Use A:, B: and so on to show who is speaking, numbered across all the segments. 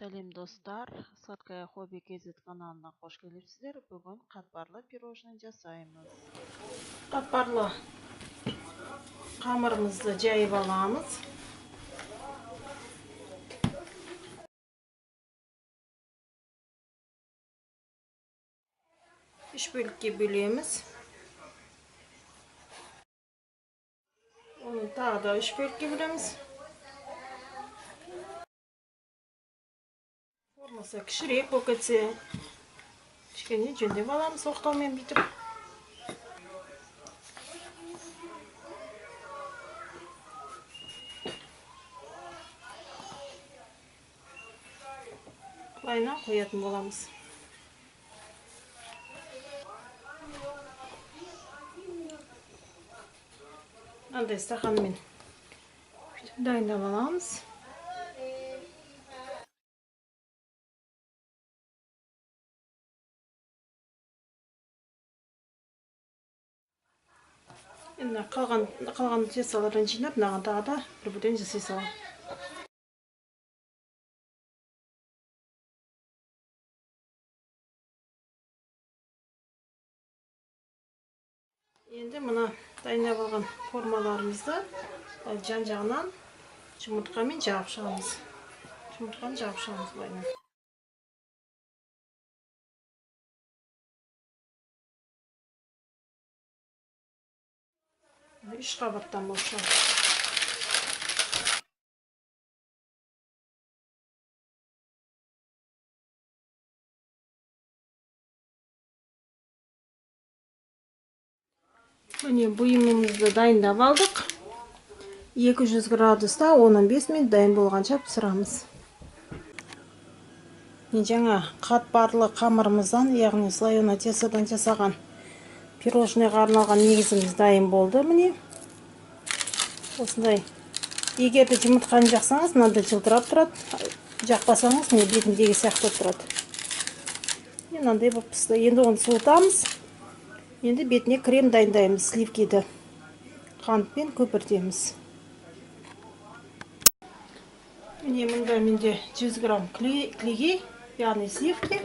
A: Сәлем достар, Сладкая хобби KZ каналына қош келіпсіздер. Бүгін қатпарлы пирожный жасаймыз. Қатпарлы қамырымызды жайып аламыз. Үш бөлікке бөлеміз. Оны тағы да үш бөлікке бөлеміз. Формасы кішірек болып кетсе, кішкене жөндеп аламыз оқтаумен бүйтіп. Былайынан қоятын боламыз. Мынандай стақанмен дайындап аламыз. Енді қалған тесталардан жинап, мынаған тағы да бір буден жасай саламын. Енді мына дайындап алған формаларымызды жан-жағынан жұмыртқамен жабып шығамыз. Жұмыртқаны жабып шығамыз былайынан. Үш қабаттан болып шығады. Міне бұйымымызды дайындап алдық. 200 градуста 15 минут дайын болғанша пісіреміз. Жаңа қатпарлы қамырымыздан, яғни слоеный тестадан жасаған пирожныйға арналған негізіміз дайын болды. Міне осындай. Егер де жұмыртқаны жақсаңыз, мынандай жылтырап тұрады. Жақпасаңыз, міне бетіндегі сияқты тұрады. Мынандай болып пісті. Енді оны суытамыз. Енді бетіне крем дайындаймыз, сливкиді. Қантпен көпіртеміз. Міне мұнда менде 100 грамм клейгей, яғни сливки.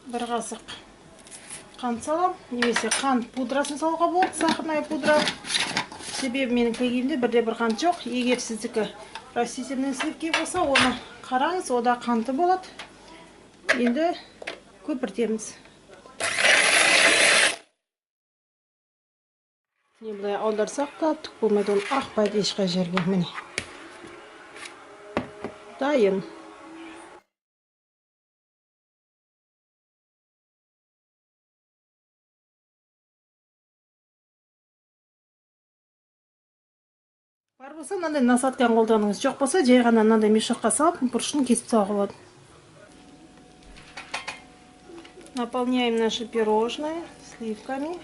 A: Бір қасық қант салам, немесе қант пудрасын салуға болады, сахарная пудра. Себебі менің клейгейімде бірде бір қант жоқ. Егер сіздікі растительный сливки болса, оны қараңыз, ода қанты болады. Енді көпіртеміз. Не бұлай аударсақ та түк болмайды, ол ақпайды ешқай жерге. Міне дайын. Бар болса, мынандай насадканы қолданыңыз. Жоқ болса, жай ғана мынандай мешокқа салып, бұрышын кесіп салуға болады. Наполняем наши пирожные сливками.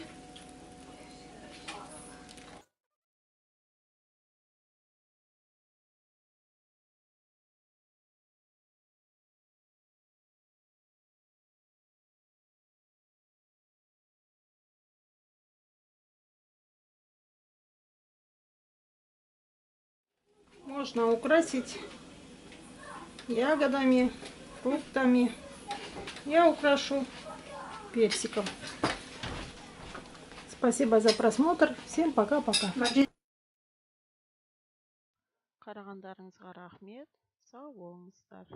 A: Можно украсить ягодами, фруктами. Я украшу персиком. Спасибо за просмотр. Всем пока-пока. Қарағандарыңызға рахмет. Сау болыңыздар.